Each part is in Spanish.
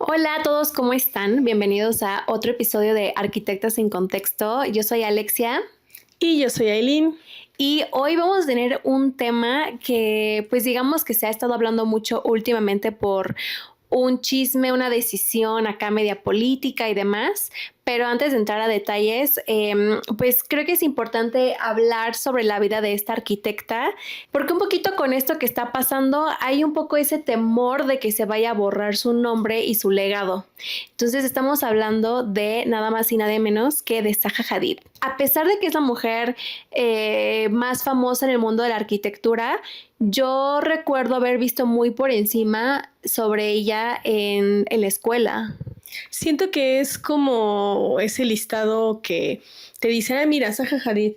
Hola a todos, ¿cómo están? Bienvenidos a otro episodio de Arquitectas en Contexto. Yo soy Alexia Y yo soy Aileen. y hoy vamos a tener un tema que pues digamos que se ha estado hablando mucho últimamente por un chisme, una decisión acá media política y demás, pero antes de entrar a detalles, pues creo que es importante hablar sobre la vida de esta arquitecta, porque un poquito con esto que está pasando hay un poco ese temor de que se vaya a borrar su nombre y su legado. Entonces estamos hablando de nada más y nada menos que de Zaha Hadid. A pesar de que es la mujer más famosa en el mundo de la arquitectura, yo recuerdo haber visto muy por encima sobre ella en la escuela. Siento que es como ese listado que te dice, ah, mira, Zaha Hadid,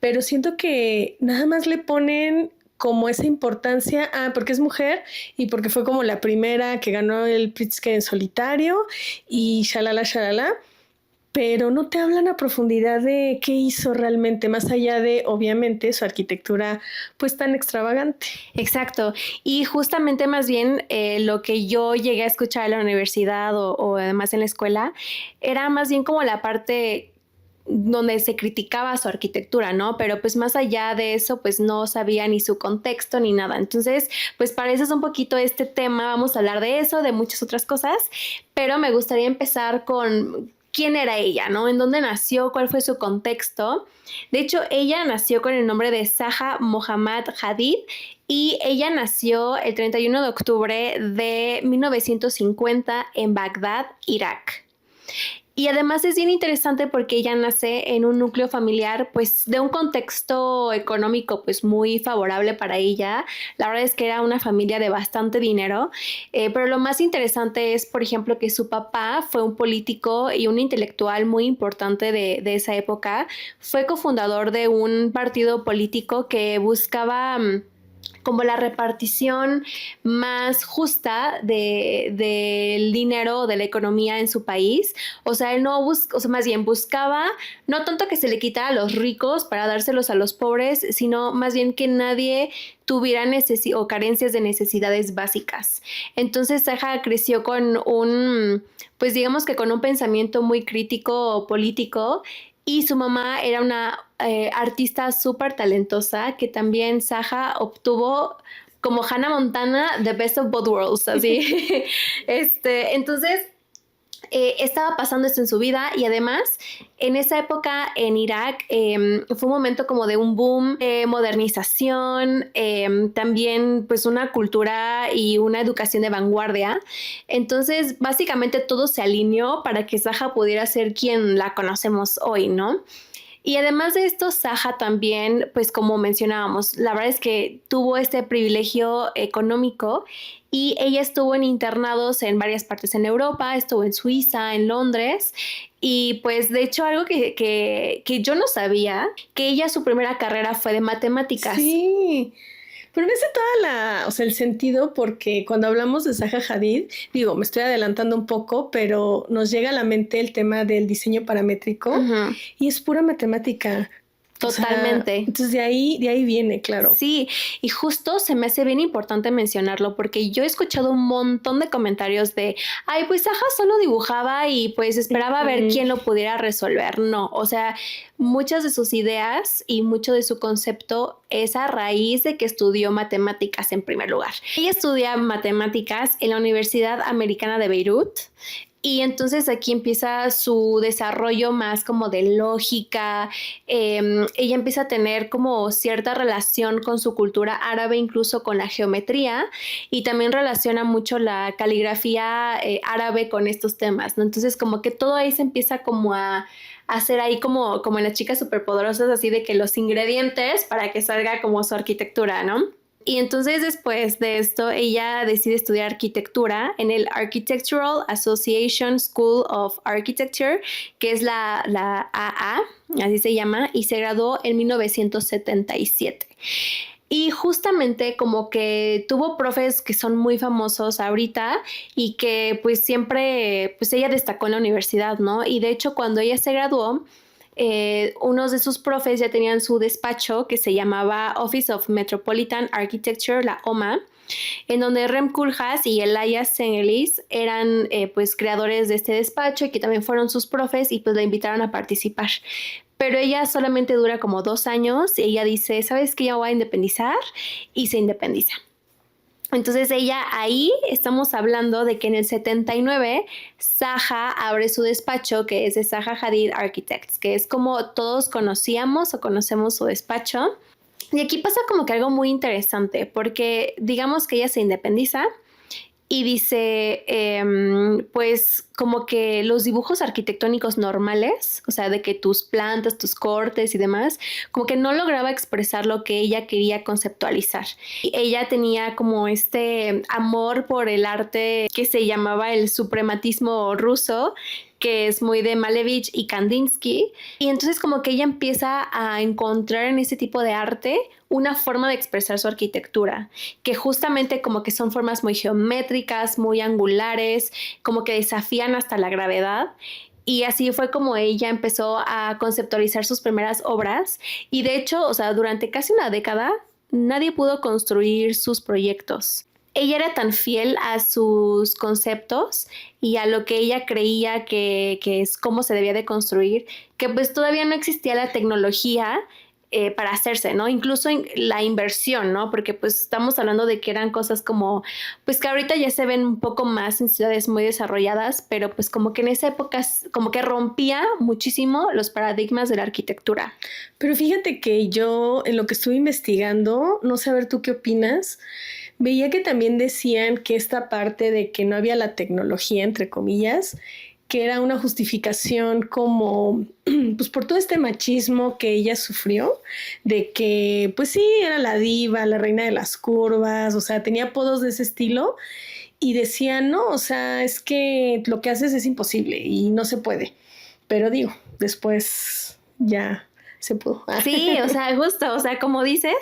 pero siento que nada más le ponen como esa importancia, porque es mujer y porque fue como la primera que ganó el Pritzker en solitario y shalala, shalala, pero no te hablan a profundidad de qué hizo realmente, más allá de, obviamente, su arquitectura pues tan extravagante. Exacto. Y justamente más bien lo que yo llegué a escuchar en la universidad o además en la escuela era más bien como la parte donde se criticaba su arquitectura, ¿no? Pero pues más allá de eso, pues no sabía ni su contexto ni nada. Entonces, pues para eso es un poquito este tema, vamos a hablar de eso, de muchas otras cosas, pero me gustaría empezar con quién era ella, ¿no? En dónde nació, cuál fue su contexto. De hecho, ella nació con el nombre de Zaha Mohammad Hadid y ella nació el 31 de octubre de 1950 en Bagdad, Irak. Y además es bien interesante porque ella nace en un núcleo familiar, pues de un contexto económico pues muy favorable para ella. La verdad es que era una familia de bastante dinero, pero lo más interesante es, por ejemplo, que su papá fue un político y un intelectual muy importante de esa época. Fue cofundador de un partido político que buscaba como la repartición más justa del dinero, de la economía en su país. O sea, él no busca, o sea, más bien buscaba no tanto que se le quitara a los ricos para dárselos a los pobres, sino más bien que nadie tuviera o carencias de necesidades básicas. Entonces, Zaha creció con pues digamos que con un pensamiento muy crítico político y su mamá era una artista súper talentosa que también Zaha obtuvo como Hannah Montana, the best of both worlds, así. Entonces, estaba pasando esto en su vida y además en esa época en Irak fue un momento como de un boom, modernización, también pues una cultura y una educación de vanguardia. Entonces básicamente todo se alineó para que Zaha pudiera ser quien la conocemos hoy, ¿no? Y además de esto, Zaha también, pues como mencionábamos, la verdad es que tuvo este privilegio económico y ella estuvo en internados en varias partes en Europa, estuvo en Suiza, en Londres y pues de hecho algo que yo no sabía, que ella su primera carrera fue de matemáticas. Sí, pero me hace o sea, el sentido porque cuando hablamos de Zaha Hadid, digo, me estoy adelantando un poco, pero nos llega a la mente el tema del diseño paramétrico Ujú, y es pura matemática. O sea, totalmente. entonces de ahí viene, claro. Sí, y justo se me hace bien importante mencionarlo porque yo he escuchado un montón de comentarios de, ay, pues Saja solo dibujaba y pues esperaba a ver Ujú. quién lo pudiera resolver. No, o sea, muchas de sus ideas y mucho de su concepto es a raíz de que estudió matemáticas en primer lugar. Ella estudia matemáticas en la Universidad Americana de Beirut y entonces aquí empieza su desarrollo más como de lógica. Ella empieza a tener como cierta relación con su cultura árabe, incluso con la geometría, y también relaciona mucho la caligrafía árabe con estos temas, ¿no? Entonces como que todo ahí se empieza como a hacer ahí como en las chicas superpoderosas, así de que los ingredientes para que salga como su arquitectura, ¿no? Y entonces después de esto, ella decide estudiar arquitectura en el Architectural Association School of Architecture, que es la AA, así se llama, y se graduó en 1977. Y justamente como que tuvo profes que son muy famosos ahorita y que pues siempre, pues ella destacó en la universidad, ¿no? Y de hecho cuando ella se graduó, unos de sus profes ya tenían su despacho que se llamaba Office of Metropolitan Architecture, la OMA, en donde Rem Koolhaas y Elias Sengelis eran pues creadores de este despacho y que también fueron sus profes y pues la invitaron a participar. Pero ella solamente dura como 2 años y ella dice, ¿sabes qué? Ya voy a independizar y se independiza. Entonces ella ahí estamos hablando de que en el 79 Zaha abre su despacho que es de Zaha Hadid Architects, que es como todos conocíamos o conocemos su despacho. Y aquí pasa como que algo muy interesante porque digamos que ella se independiza y dice, pues como que los dibujos arquitectónicos normales, o sea, de que tus plantas, tus cortes y demás, como que no lograba expresar lo que ella quería conceptualizar. Y ella tenía como este amor por el arte que se llamaba el suprematismo ruso, que es muy de Malevich y Kandinsky, y entonces como que ella empieza a encontrar en ese tipo de arte una forma de expresar su arquitectura, que justamente como que son formas muy geométricas, muy angulares, como que desafían hasta la gravedad. Y así fue como ella empezó a conceptualizar sus primeras obras. Y de hecho, o sea, durante casi una década, nadie pudo construir sus proyectos. Ella era tan fiel a sus conceptos y a lo que ella creía que es cómo se debía de construir, que pues todavía no existía la tecnología para hacerse, ¿no? Incluso la inversión, ¿no? Porque pues estamos hablando de que eran cosas como, pues que ahorita ya se ven un poco más en ciudades muy desarrolladas, pero pues como que en esa época como que rompía muchísimo los paradigmas de la arquitectura. Pero fíjate que yo en lo que estuve investigando, no sé, a ver tú qué opinas, veía que también decían que esta parte de que no había la tecnología, entre comillas, que era una justificación como, pues por todo este machismo que ella sufrió, de que, pues sí, era la diva, la reina de las curvas, o sea, tenía apodos de ese estilo, y decían, no, o sea, es que lo que haces es imposible y no se puede. Pero digo, después ya se pudo. Sí, o sea, justo, o sea, como dices,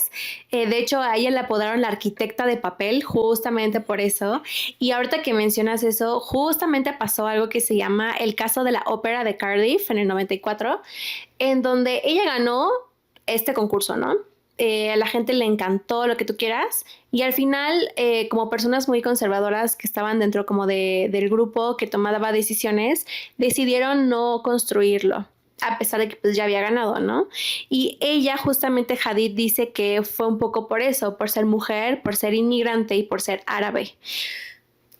de hecho a ella la apodaron la arquitecta de papel justamente por eso. Y ahorita que mencionas eso, justamente pasó algo que se llama el caso de la ópera de Cardiff en el 94, en donde ella ganó este concurso, ¿no? A la gente le encantó lo que tú quieras y al final como personas muy conservadoras que estaban dentro como del grupo que tomaba decisiones decidieron no construirlo a pesar de que pues ya había ganado, ¿no? Y ella justamente Hadid dice que fue un poco por eso, por ser mujer, por ser inmigrante y por ser árabe.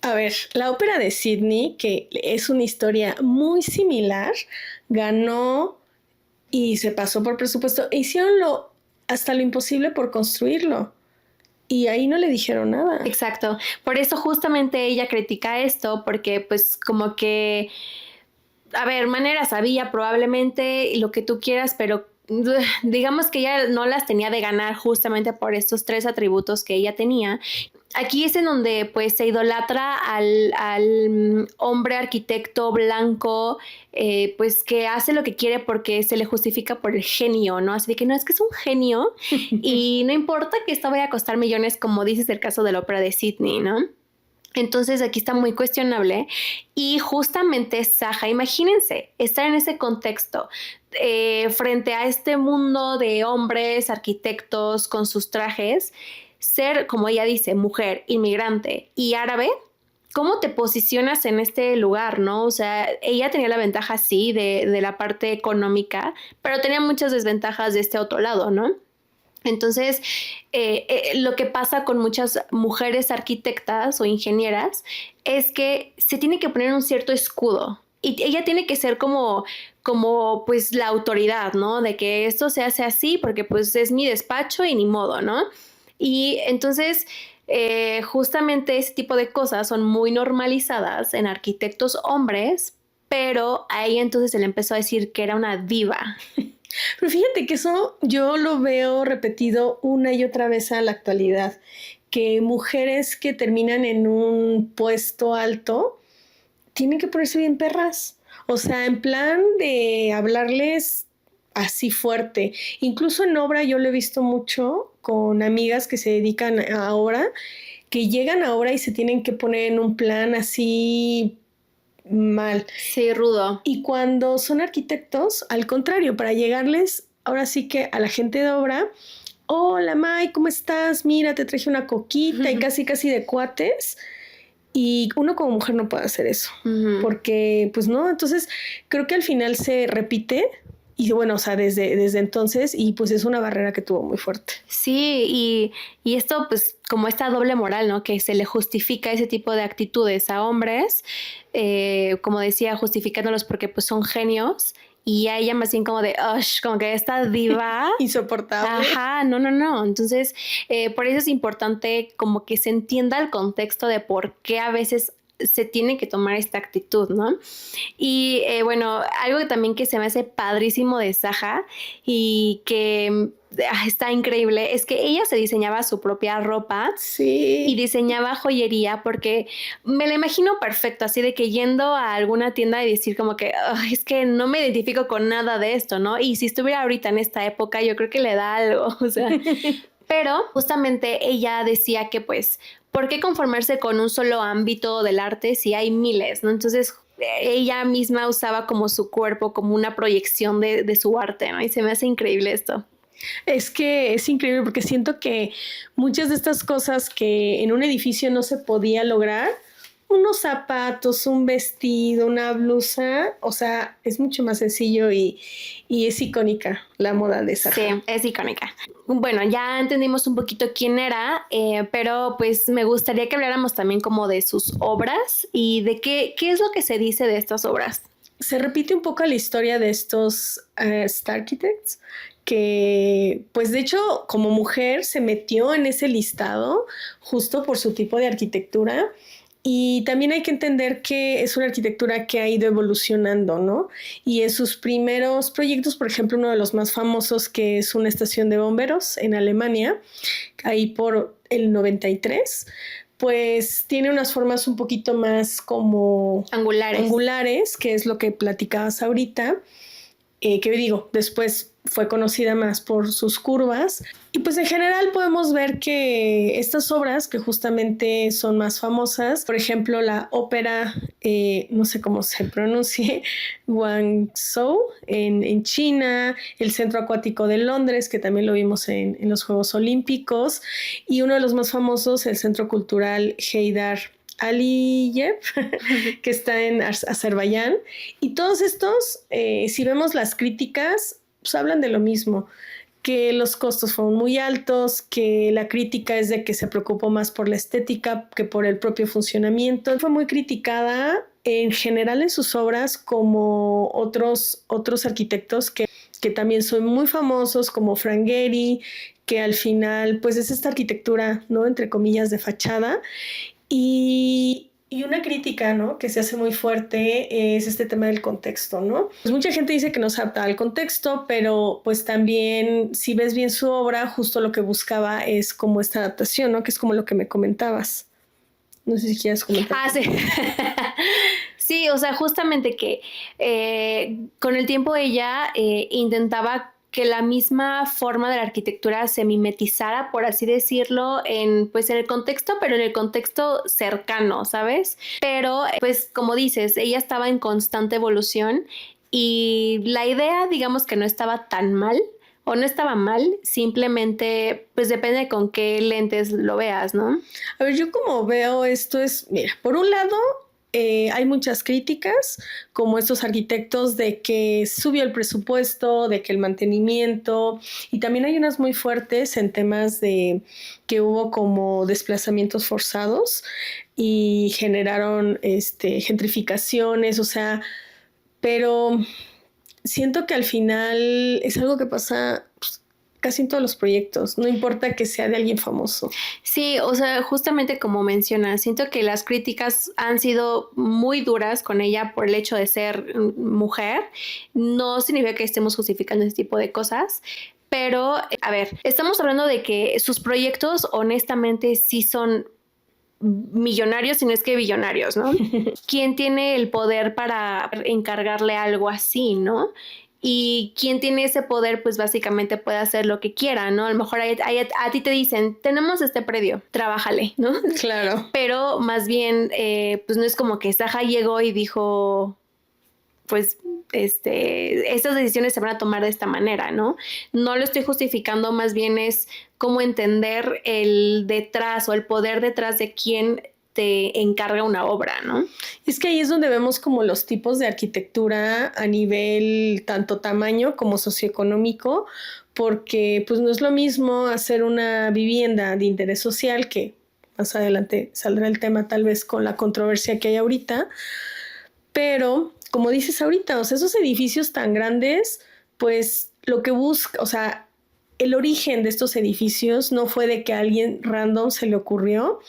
A ver, la ópera de Sydney, que es una historia muy similar, ganó y se pasó por presupuesto. Hicieron hasta lo imposible por construirlo. Y ahí no le dijeron nada. Exacto. Por eso justamente ella critica esto, porque pues como que, a ver, maneras había probablemente lo que tú quieras, pero digamos que ella no las tenía de ganar justamente por estos 3 atributos que ella tenía. Aquí es en donde pues se idolatra al hombre arquitecto blanco, pues que hace lo que quiere porque se le justifica por el genio, ¿no? Así de que no, es que es un genio y no importa que esto vaya a costar millones, como dices el caso de la ópera de Sydney, ¿no? Entonces aquí está muy cuestionable y justamente Zaha, imagínense estar en ese contexto frente a este mundo de hombres, arquitectos con sus trajes, ser, como ella dice, mujer, inmigrante y árabe. ¿Cómo te posicionas en este lugar, no? O sea, ella tenía la ventaja, sí, de la parte económica, pero tenía muchas desventajas de este otro lado, ¿no? Entonces, lo que pasa con muchas mujeres arquitectas o ingenieras es que se tiene que poner un cierto escudo y ella tiene que ser como pues la autoridad, ¿no? De que esto se hace así porque pues es mi despacho y ni modo, ¿no? Y entonces, justamente ese tipo de cosas son muy normalizadas en arquitectos hombres, pero a ella entonces se le empezó a decir que era una diva. Pero fíjate que eso yo lo veo repetido una y otra vez a la actualidad, que mujeres que terminan en un puesto alto tienen que ponerse bien perras. O sea, en plan de hablarles así fuerte. Incluso en obra yo lo he visto mucho con amigas que se dedican a obra, que llegan a obra y se tienen que poner en un plan así mal. Sí, rudo. Y cuando son arquitectos, al contrario, para llegarles ahora sí que a la gente de obra, hola May, ¿cómo estás? Mira, te traje una coquita y casi de cuates. Y uno como mujer no puede hacer eso, porque pues no, entonces creo que al final se repite y bueno, o sea, desde entonces y pues es una barrera que tuvo muy fuerte. Sí, y esto pues como esta doble moral, ¿no? Que se le justifica ese tipo de actitudes a hombres, como decía, justificándolos porque pues son genios. Y a ella más bien como de, ush, como que esta diva. Insoportable. Ajá, no. Entonces, por eso es importante como que se entienda el contexto de por qué a veces se tiene que tomar esta actitud, ¿no? Y bueno, algo que también que se me hace padrísimo de Saja y que está increíble es que ella se diseñaba su propia ropa. Sí. Y diseñaba joyería porque me la imagino perfecto, así de que yendo a alguna tienda y decir como que es que no me identifico con nada de esto, ¿no? Y si estuviera ahorita en esta época, yo creo que le da algo, o sea. Pero justamente ella decía que pues, ¿por qué conformarse con un solo ámbito del arte si hay miles, ¿no? Entonces ella misma usaba como su cuerpo como una proyección de su arte, ¿no? Y se me hace increíble esto. Es que es increíble porque siento que muchas de estas cosas que en un edificio no se podía lograr, unos zapatos, un vestido, una blusa, o sea, es mucho más sencillo y es icónica la moda de Saja. Sí, es icónica. Bueno, ya entendimos un poquito quién era, pero pues me gustaría que habláramos también como de sus obras y de qué es lo que se dice de estas obras. Se repite un poco la historia de estos Star Architects que pues de hecho como mujer se metió en ese listado justo por su tipo de arquitectura y también hay que entender que es una arquitectura que ha ido evolucionando, ¿no? Y en sus primeros proyectos, por ejemplo, uno de los más famosos que es una estación de bomberos en Alemania, ahí por el 93, pues tiene unas formas un poquito más como angulares, que es lo que platicabas ahorita, que digo, después fue conocida más por sus curvas. Y pues en general podemos ver que estas obras que justamente son más famosas, por ejemplo la ópera, no sé cómo se pronuncie, Guangzhou en China, el Centro Acuático de Londres, que también lo vimos en los Juegos Olímpicos, y uno de los más famosos, el Centro Cultural Heydar Aliyev, que está en Azerbaiyán. Y todos estos, si vemos las críticas, pues hablan de lo mismo, que los costos fueron muy altos, que la crítica es de que se preocupó más por la estética que por el propio funcionamiento. Fue muy criticada en general en sus obras como otros arquitectos que también son muy famosos, como Frank Gehry, que al final pues es esta arquitectura, ¿no? Entre comillas, de fachada. Y una crítica, ¿no? Que se hace muy fuerte es este tema del contexto, ¿no? Pues mucha gente dice que no se adapta al contexto, pero pues también si ves bien su obra, justo lo que buscaba es como esta adaptación, ¿no? Que es como lo que me comentabas. No sé si quieres comentar. Ah, sí. Sí, o sea, justamente que con el tiempo ella intentaba que la misma forma de la arquitectura se mimetizara, por así decirlo, pues en el contexto, pero en el contexto cercano, ¿sabes? Pero, pues como dices, ella estaba en constante evolución y la idea, digamos que no estaba tan mal, o no estaba mal, simplemente pues depende con qué lentes lo veas, ¿no? A ver, yo como veo esto es, mira, por un lado hay muchas críticas, como estos arquitectos de que subió el presupuesto, de que el mantenimiento, y también hay unas muy fuertes en temas de que hubo como desplazamientos forzados y generaron gentrificaciones, o sea, pero siento que al final es algo que pasa pues, casi en todos los proyectos, no importa que sea de alguien famoso. Sí, o sea, justamente como mencionas, siento que las críticas han sido muy duras con ella por el hecho de ser mujer. No significa que estemos justificando ese tipo de cosas, pero, a ver, estamos hablando de que sus proyectos honestamente sí son millonarios, si no es que billonarios, ¿no? ¿Quién tiene el poder para encargarle algo así, no? Y quien tiene ese poder, pues básicamente puede hacer lo que quiera, ¿no? A lo mejor a ti te dicen, tenemos este predio, trabájale, ¿no? Claro. Pero más bien, pues no es como que Saja llegó y dijo, pues estas decisiones se van a tomar de esta manera, ¿no? No lo estoy justificando, más bien es cómo entender el detrás o el poder detrás de quién te encarga una obra, ¿no? Es que ahí es donde vemos como los tipos de arquitectura a nivel tanto tamaño como socioeconómico, porque pues no es lo mismo hacer una vivienda de interés social, que más adelante saldrá el tema tal vez con la controversia que hay ahorita, pero como dices ahorita, o sea, esos edificios tan grandes, pues lo que busca, o sea, el origen de estos edificios no fue de que a alguien random se le ocurrió,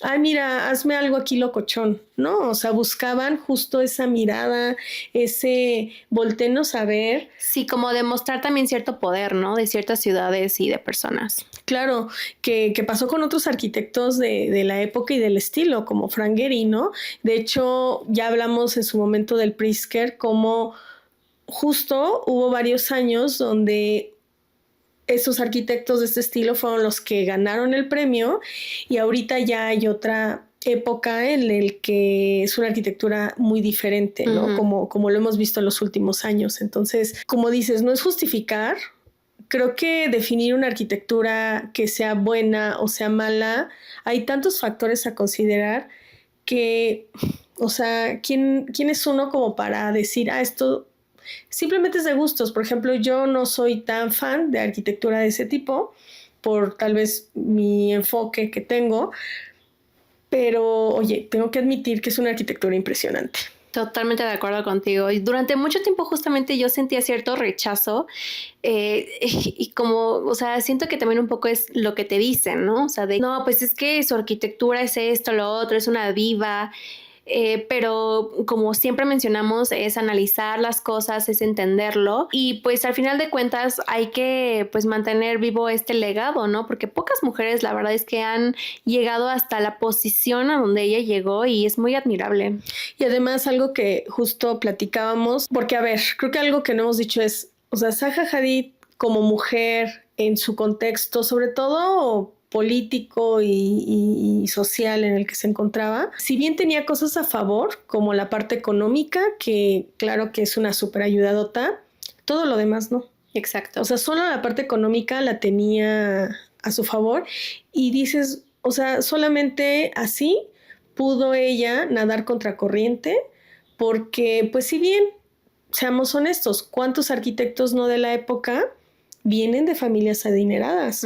ay, mira, hazme algo aquí locochón, ¿no? O sea, buscaban justo esa mirada, ese voltenos a ver. Sí, como demostrar también cierto poder, ¿no? De ciertas ciudades y de personas. Claro, que pasó con otros arquitectos de la época y del estilo, como Frank Gehry, ¿no? De hecho, ya hablamos en su momento del Pritzker, como justo hubo varios años donde esos arquitectos de este estilo fueron los que ganaron el premio y ahorita ya hay otra época en el que es una arquitectura muy diferente, ¿no? Como lo hemos visto en los últimos años. Entonces, como dices, no es justificar. Creo que definir una arquitectura que sea buena o sea mala, hay tantos factores a considerar que, o sea, ¿quién es uno como para decir, esto simplemente es de gustos? Por ejemplo, yo no soy tan fan de arquitectura de ese tipo, por tal vez mi enfoque que tengo, pero oye, tengo que admitir que es una arquitectura impresionante. Totalmente de acuerdo contigo. Y durante mucho tiempo justamente yo sentía cierto rechazo y como, o sea, siento que también un poco es lo que te dicen, ¿no? O sea, de, no, pues es que su arquitectura es esto, lo otro, es una diva. Pero como siempre mencionamos, es analizar las cosas, es entenderlo y pues al final de cuentas hay que pues mantener vivo este legado, ¿no? Porque pocas mujeres la verdad es que han llegado hasta la posición a donde ella llegó y es muy admirable. Y además algo que justo platicábamos, porque a ver, creo que algo que no hemos dicho es, o sea, Zaha Hadid como mujer en su contexto, sobre todo político y social en el que se encontraba, si bien tenía cosas a favor, como la parte económica, que claro que es una súper ayudadota, todo lo demás no. Exacto. O sea, solo la parte económica la tenía a su favor y dices, o sea, solamente así pudo ella nadar contracorriente, porque pues si bien, seamos honestos, ¿cuántos arquitectos no de la época vienen de familias adineradas?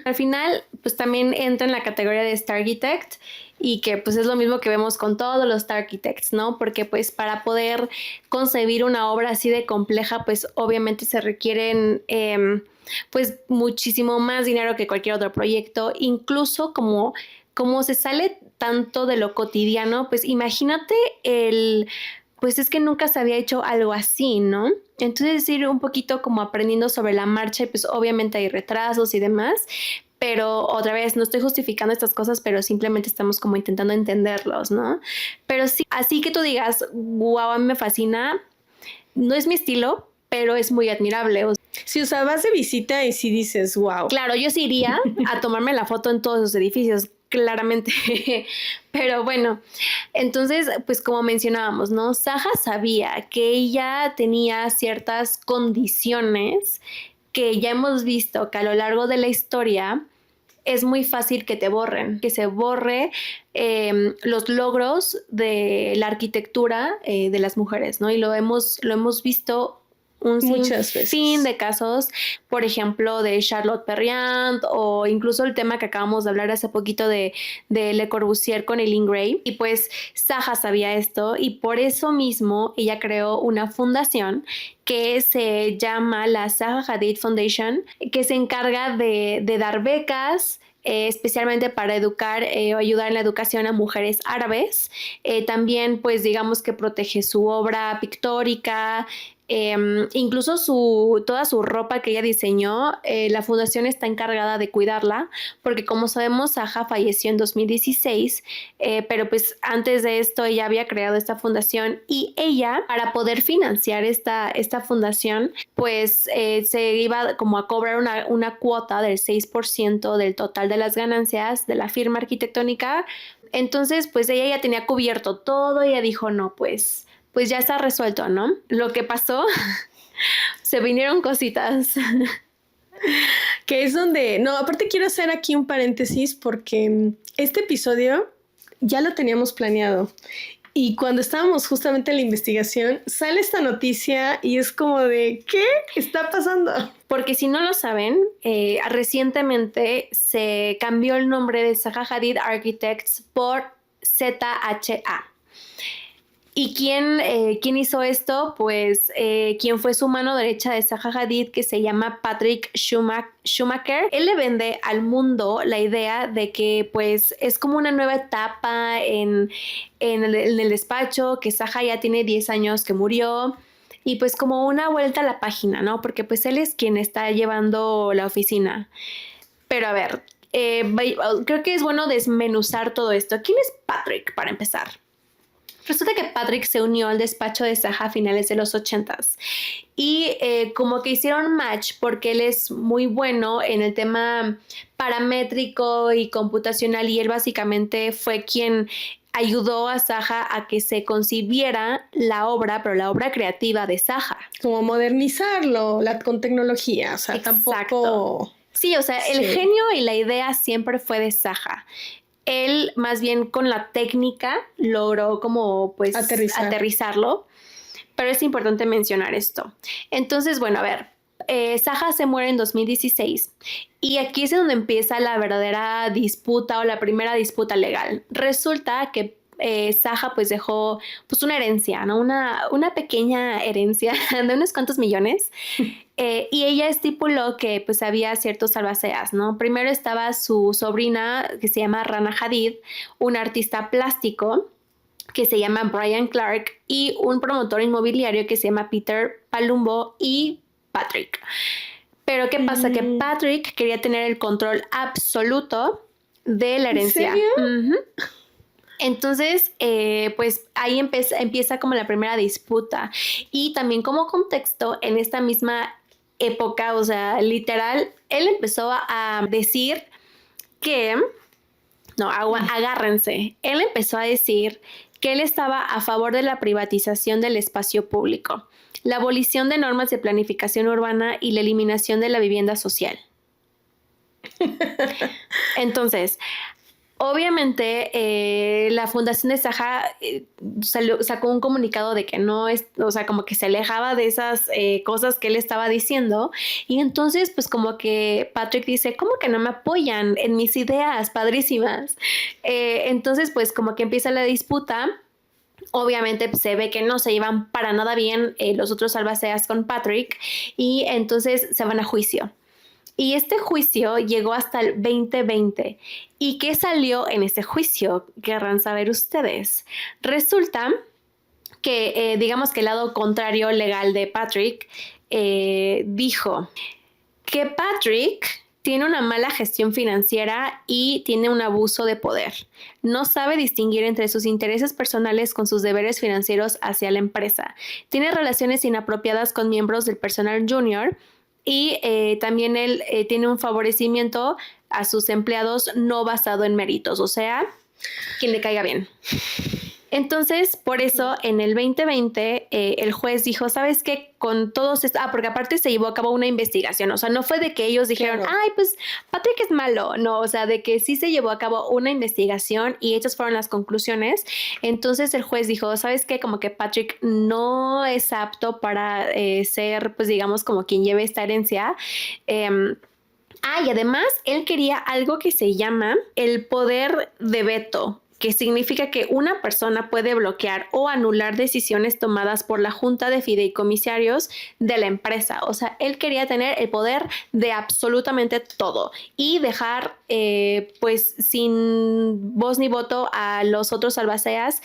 Al final, pues también entra en la categoría de Star Architect y que pues es lo mismo que vemos con todos los Star Architects, ¿no? Porque pues para poder concebir una obra así de compleja, pues obviamente se requieren pues muchísimo más dinero que cualquier otro proyecto, incluso como se sale tanto de lo cotidiano, pues imagínate pues es que nunca se había hecho algo así, ¿no? Entonces ir un poquito como aprendiendo sobre la marcha y pues obviamente hay retrasos y demás, pero otra vez no estoy justificando estas cosas, pero simplemente estamos como intentando entenderlos, ¿no? Pero sí, así que tú digas, wow, a mí me fascina, no es mi estilo, pero es muy admirable. Sí, o sea, vas de visita y sí dices, wow. Claro, yo sí iría a tomarme la foto en todos los edificios, claramente. Pero bueno, entonces, pues como mencionábamos, ¿no? Zaha sabía que ella tenía ciertas condiciones que ya hemos visto que a lo largo de la historia es muy fácil que te borren, que se borre los logros de la arquitectura de las mujeres, ¿no? Y lo hemos visto muchas veces. Fin de casos, por ejemplo, de Charlotte Perriand o incluso el tema que acabamos de hablar hace poquito de Le Corbusier con Eileen Gray. Y pues Zaha sabía esto y por eso mismo ella creó una fundación que se llama la Zaha Hadid Foundation, que se encarga de dar becas, especialmente para educar o ayudar en la educación a mujeres árabes. También, pues digamos que protege su obra pictórica, incluso toda su ropa que ella diseñó, la fundación está encargada de cuidarla, porque como sabemos, Zaha falleció en 2016, pero pues antes de esto ella había creado esta fundación y ella, para poder financiar esta fundación, pues se iba como a cobrar una cuota del 6% del total de las ganancias de la firma arquitectónica. Entonces, pues ella ya tenía cubierto todo y ella dijo, no, pues pues ya está resuelto, ¿no? Lo que pasó, se vinieron cositas. Que es donde, no, aparte quiero hacer aquí un paréntesis porque este episodio ya lo teníamos planeado. Y cuando estábamos justamente en la investigación, sale esta noticia y es como de, ¿qué está pasando? Porque si no lo saben, recientemente se cambió el nombre de Zaha Hadid Architects por ZHA. ¿Y quién hizo esto? Pues quien fue su mano derecha de Zaha Hadid, que se llama Patrick Schumacher. Él le vende al mundo la idea de que pues es como una nueva etapa en el despacho, que Zaha ya tiene 10 años que murió, y pues como una vuelta a la página, ¿no? Porque pues él es quien está llevando la oficina. Pero a ver, creo que es bueno desmenuzar todo esto. ¿Quién es Patrick, para empezar? Resulta que Patrick se unió al despacho de Zaha a finales de los 80s y como que hicieron match porque él es muy bueno en el tema paramétrico y computacional, y él básicamente fue quien ayudó a Zaha a que se concibiera la obra, pero la obra creativa de Zaha. Como modernizarlo con tecnología, o sea, Exacto. tampoco... Sí, o sea, el genio y la idea siempre fue de Zaha. Él más bien con la técnica logró como pues aterrizarlo, pero es importante mencionar esto. Entonces, bueno, a ver, Zaha se muere en 2016 y aquí es donde empieza la verdadera disputa o la primera disputa legal. Resulta que Zaha pues dejó pues una herencia, ¿no? Una pequeña herencia de unos cuantos millones. Y ella estipuló que pues había ciertos albaceas, ¿no? Primero estaba su sobrina, que se llama Rana Hadid, un artista plástico que se llama Brian Clark, y un promotor inmobiliario que se llama Peter Palumbo y Patrick. Pero ¿qué pasa? Que Patrick quería tener el control absoluto de la herencia. ¿En serio? Entonces, pues ahí empieza como la primera disputa. Y también como contexto, en esta misma época, o sea, literal, él empezó a decir que, no, agárrense, él empezó a decir que él estaba a favor de la privatización del espacio público, la abolición de normas de planificación urbana y la eliminación de la vivienda social. Entonces, obviamente, la fundación de Zaha sacó un comunicado de que no es, o sea, como que se alejaba de esas cosas que él estaba diciendo. Y entonces, pues como que Patrick dice, ¿cómo que no me apoyan en mis ideas padrísimas? Entonces, pues como que empieza la disputa. Obviamente se ve que no se llevan para nada bien los otros albaceas con Patrick, y entonces se van a juicio. Y este juicio llegó hasta el 2020. ¿Y qué salió en ese juicio? Querrán saber ustedes. Resulta que, digamos que el lado contrario legal de Patrick dijo que Patrick tiene una mala gestión financiera y tiene un abuso de poder. No sabe distinguir entre sus intereses personales con sus deberes financieros hacia la empresa. Tiene relaciones inapropiadas con miembros del personal junior. Y también él tiene un favorecimiento a sus empleados no basado en méritos, o sea, quien le caiga bien. Entonces, por eso, en el 2020, el juez dijo, ¿sabes qué? Con todos estos... porque aparte se llevó a cabo una investigación. O sea, no fue de que ellos dijeron, claro, ay, pues Patrick es malo. No, o sea, de que sí se llevó a cabo una investigación y estas fueron las conclusiones. Entonces, el juez dijo, ¿sabes qué? Como que Patrick no es apto para ser, pues digamos, como quien lleve esta herencia. Y además, él quería algo que se llama el poder de veto, que significa que una persona puede bloquear o anular decisiones tomadas por la junta de fideicomisarios de la empresa. O sea, él quería tener el poder de absolutamente todo y dejar pues sin voz ni voto a los otros albaceas,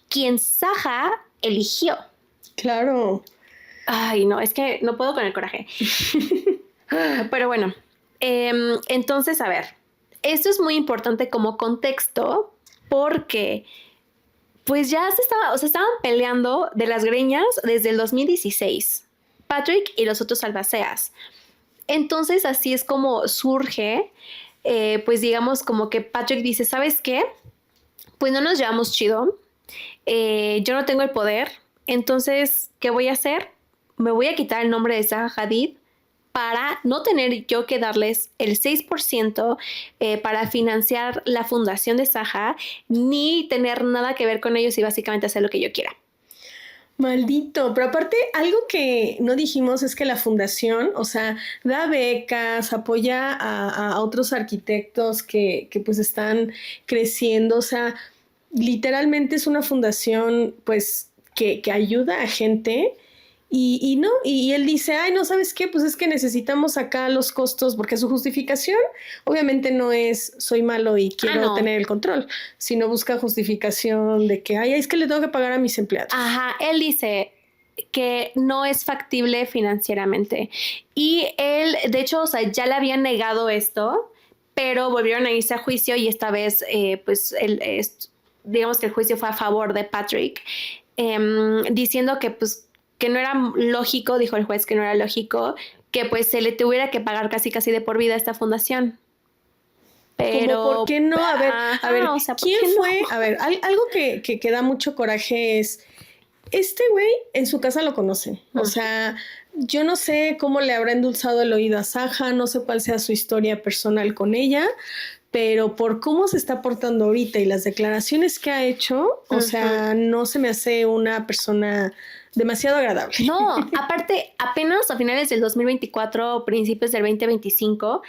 quien Zaha eligió. Claro. Ay, no, es que no puedo con el coraje. Pero bueno, entonces, a ver, esto es muy importante como contexto, porque pues ya estaban peleando de las greñas desde el 2016, Patrick y los otros albaceas. Entonces así es como surge, pues digamos como que Patrick dice, ¿sabes qué? Pues no nos llevamos chido, yo no tengo el poder, Entonces, ¿qué voy a hacer? Me voy a quitar el nombre de Zaha Hadid para no tener yo que darles el 6% para financiar la fundación de Zaha, ni tener nada que ver con ellos y básicamente hacer lo que yo quiera. Maldito, pero aparte algo que no dijimos es que la fundación, o sea, da becas, apoya a otros arquitectos que pues están creciendo, o sea, literalmente es una fundación pues que ayuda a gente y no, y él dice, ay, no, ¿sabes qué? Pues es que necesitamos acá los costos, porque su justificación obviamente no es soy malo y quiero no. tener el control, sino busca justificación de que, ay, es que le tengo que pagar a mis empleados. Ajá, él dice que no es factible financieramente. Y él, de hecho, o sea, ya le habían negado esto, pero volvieron a irse a juicio y esta vez, pues, digamos que el juicio fue a favor de Patrick, diciendo que, pues, que no era lógico, dijo el juez que no era lógico, que pues se le tuviera que pagar casi de por vida a esta fundación. Pero, ¿por qué no? A ver, o sea, ¿quién fue? No? A ver, algo que da mucho coraje es, este güey en su casa lo conocen. O sea, yo no sé cómo le habrá endulzado el oído a Zaha, no sé cuál sea su historia personal con ella, pero por cómo se está portando ahorita y las declaraciones que ha hecho, o sea, no se me hace una persona demasiado agradable. No, aparte, apenas a finales del 2024, principios del 2025,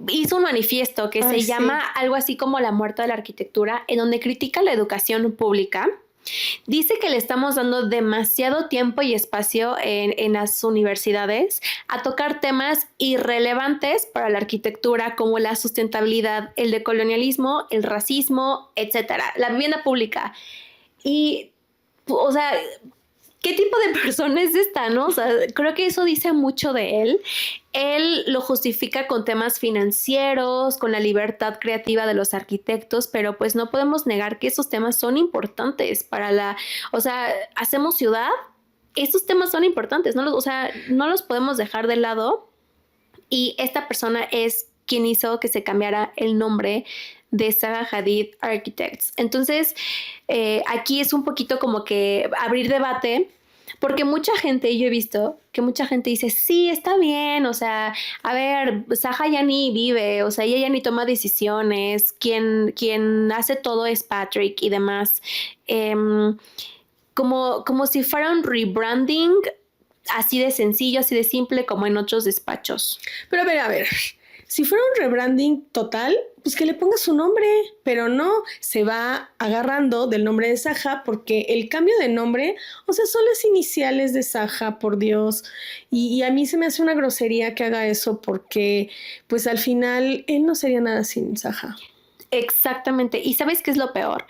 hizo un manifiesto que se llama algo así como La muerte de la arquitectura, en donde critica la educación pública. Dice que le estamos dando demasiado tiempo y espacio en las universidades a tocar temas irrelevantes para la arquitectura como la sustentabilidad, el decolonialismo, el racismo, etcétera, la vivienda pública. Y, o sea, ¿qué tipo de persona es esta, no? O sea, creo que eso dice mucho de él. Él lo justifica con temas financieros, con la libertad creativa de los arquitectos, pero pues no podemos negar que esos temas son importantes para o sea, hacemos ciudad, estos temas son importantes, no los podemos dejar de lado. Y esta persona es quien hizo que se cambiara el nombre de Zaha Hadid Architects. Entonces, aquí es un poquito como que abrir debate, porque mucha gente, yo he visto que mucha gente dice, sí, está bien, o sea, a ver, Zaha ya ni vive, o sea, ella ya ni toma decisiones, quien hace todo es Patrick y demás. Como si fuera un rebranding así de sencillo, así de simple como en otros despachos. Pero a ver, si fuera un rebranding total, pues que le ponga su nombre, pero no se va agarrando del nombre de Zaha porque el cambio de nombre, o sea, son las iniciales de Zaha, por Dios, y a mí se me hace una grosería que haga eso porque pues al final él no sería nada sin Zaha. Exactamente. ¿Y sabes qué es lo peor?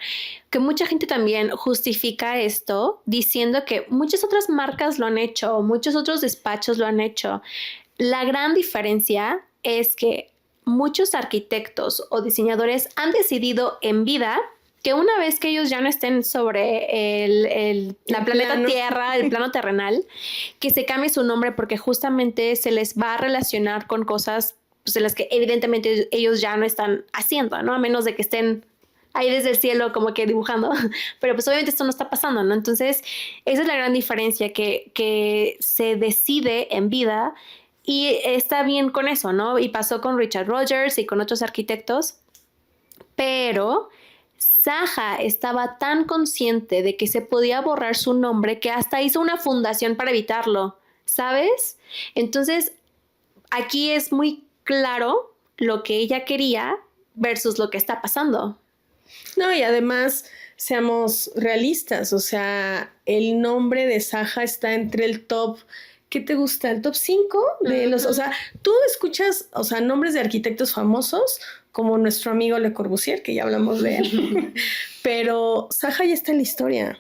Que mucha gente también justifica esto diciendo que muchas otras marcas lo han hecho, muchos otros despachos lo han hecho. La gran diferencia es que muchos arquitectos o diseñadores han decidido en vida que una vez que ellos ya no estén sobre la planeta Tierra, el plano terrenal, que se cambie su nombre porque justamente se les va a relacionar con cosas pues, en las que evidentemente ellos ya no están haciendo, ¿no? A menos de que estén ahí desde el cielo como que dibujando, pero pues obviamente esto no está pasando, ¿no? Entonces, esa es la gran diferencia, que se decide en vida y está bien con eso, ¿no? Y pasó con Richard Rogers y con otros arquitectos, pero Zaha estaba tan consciente de que se podía borrar su nombre que hasta hizo una fundación para evitarlo, ¿sabes? Entonces, aquí es muy claro lo que ella quería versus lo que está pasando. No, y además, seamos realistas, o sea, el nombre de Zaha está entre el top, ¿qué te gusta? ¿El top 5 de los, o sea, tú escuchas, o sea, nombres de arquitectos famosos, como nuestro amigo Le Corbusier, que ya hablamos de él, pero Zaha ya está en la historia.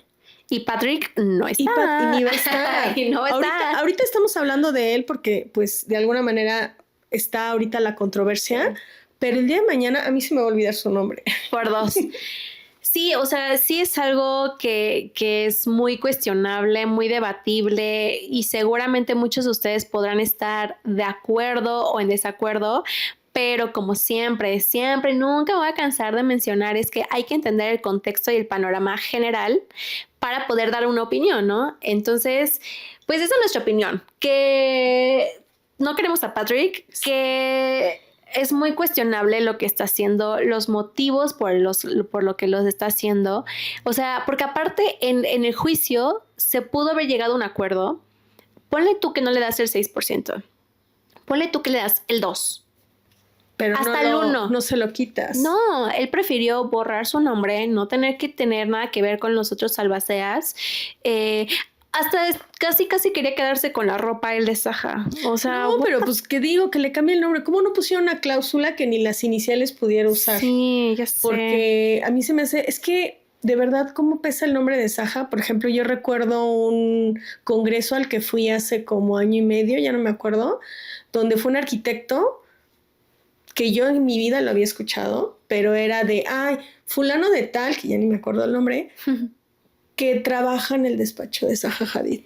Y Patrick no está. Y ni va a estar. Y no va a estar. Ahorita estamos hablando de él porque, pues, de alguna manera está ahorita la controversia, pero el día de mañana a mí se me va a olvidar su nombre. Por dos. Sí, o sea, sí es algo que es muy cuestionable, muy debatible y seguramente muchos de ustedes podrán estar de acuerdo o en desacuerdo, pero como siempre, nunca voy a cansar de mencionar es que hay que entender el contexto y el panorama general para poder dar una opinión, ¿no? Entonces, pues esa es nuestra opinión, que no queremos a Patrick, que es muy cuestionable lo que está haciendo, los motivos por lo que los está haciendo. O sea, porque aparte en el juicio se pudo haber llegado a un acuerdo. Ponle tú que no le das el 6%. Ponle tú que le das el 2%. Pero hasta el 1%. No se lo quitas. No, él prefirió borrar su nombre, no tener que tener nada que ver con los otros albaceas. Hasta casi quería quedarse con la ropa él de Saja. O sea, no, pero pues que digo que le cambie el nombre. ¿Cómo no pusieron una cláusula que ni las iniciales pudiera usar? Sí, ya sé. Porque a mí se me hace, es que de verdad, ¿cómo pesa el nombre de Saja? Por ejemplo, yo recuerdo un congreso al que fui hace como año y medio, ya no me acuerdo, donde fue un arquitecto que yo en mi vida lo había escuchado, pero era de, ay, fulano de tal, que ya ni me acuerdo el nombre, que trabaja en el despacho de Zaha Hadid.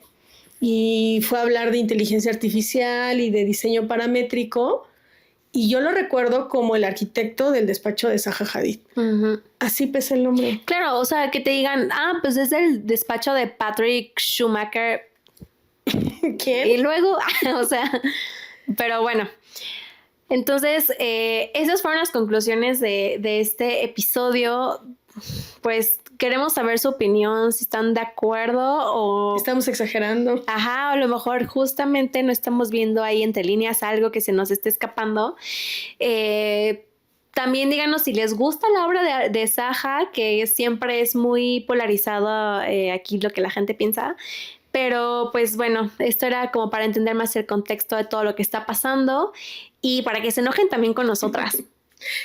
Y fue a hablar de inteligencia artificial y de diseño paramétrico, y yo lo recuerdo como el arquitecto del despacho de Zaha Hadid. Uh-huh. Así pesa el nombre. Claro, o sea, que te digan, pues es el despacho de Patrick Schumacher. ¿Quién? Y luego, o sea, pero bueno. Entonces, esas fueron las conclusiones de este episodio. Pues queremos saber su opinión, si están de acuerdo o... Estamos exagerando. Ajá, o a lo mejor justamente no estamos viendo ahí entre líneas algo que se nos esté escapando. También díganos si les gusta la obra de Zaha, que siempre es muy polarizado aquí lo que la gente piensa. Pero pues bueno, esto era como para entender más el contexto de todo lo que está pasando y para que se enojen también con nosotras.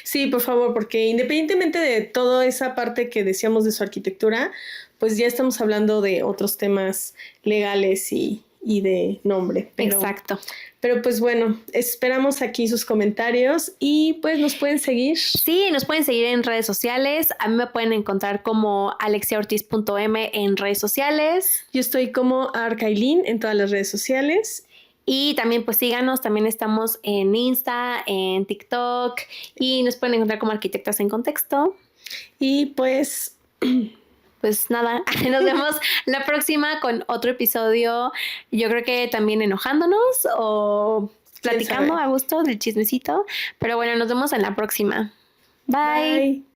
Sí, por favor, porque independientemente de toda esa parte que decíamos de su arquitectura, pues ya estamos hablando de otros temas legales y de nombre. Exacto. Pero pues bueno, esperamos aquí sus comentarios y pues nos pueden seguir. Sí, nos pueden seguir en redes sociales. A mí me pueden encontrar como alexiaortiz.m en redes sociales. Yo estoy como Arcailín en todas las redes sociales. Y también pues síganos, también estamos en Insta, en TikTok y nos pueden encontrar como Arquitectas en Contexto. Y pues nada, nos vemos la próxima con otro episodio, yo creo que también enojándonos o platicando a gusto del chismecito, pero bueno, nos vemos en la próxima. Bye.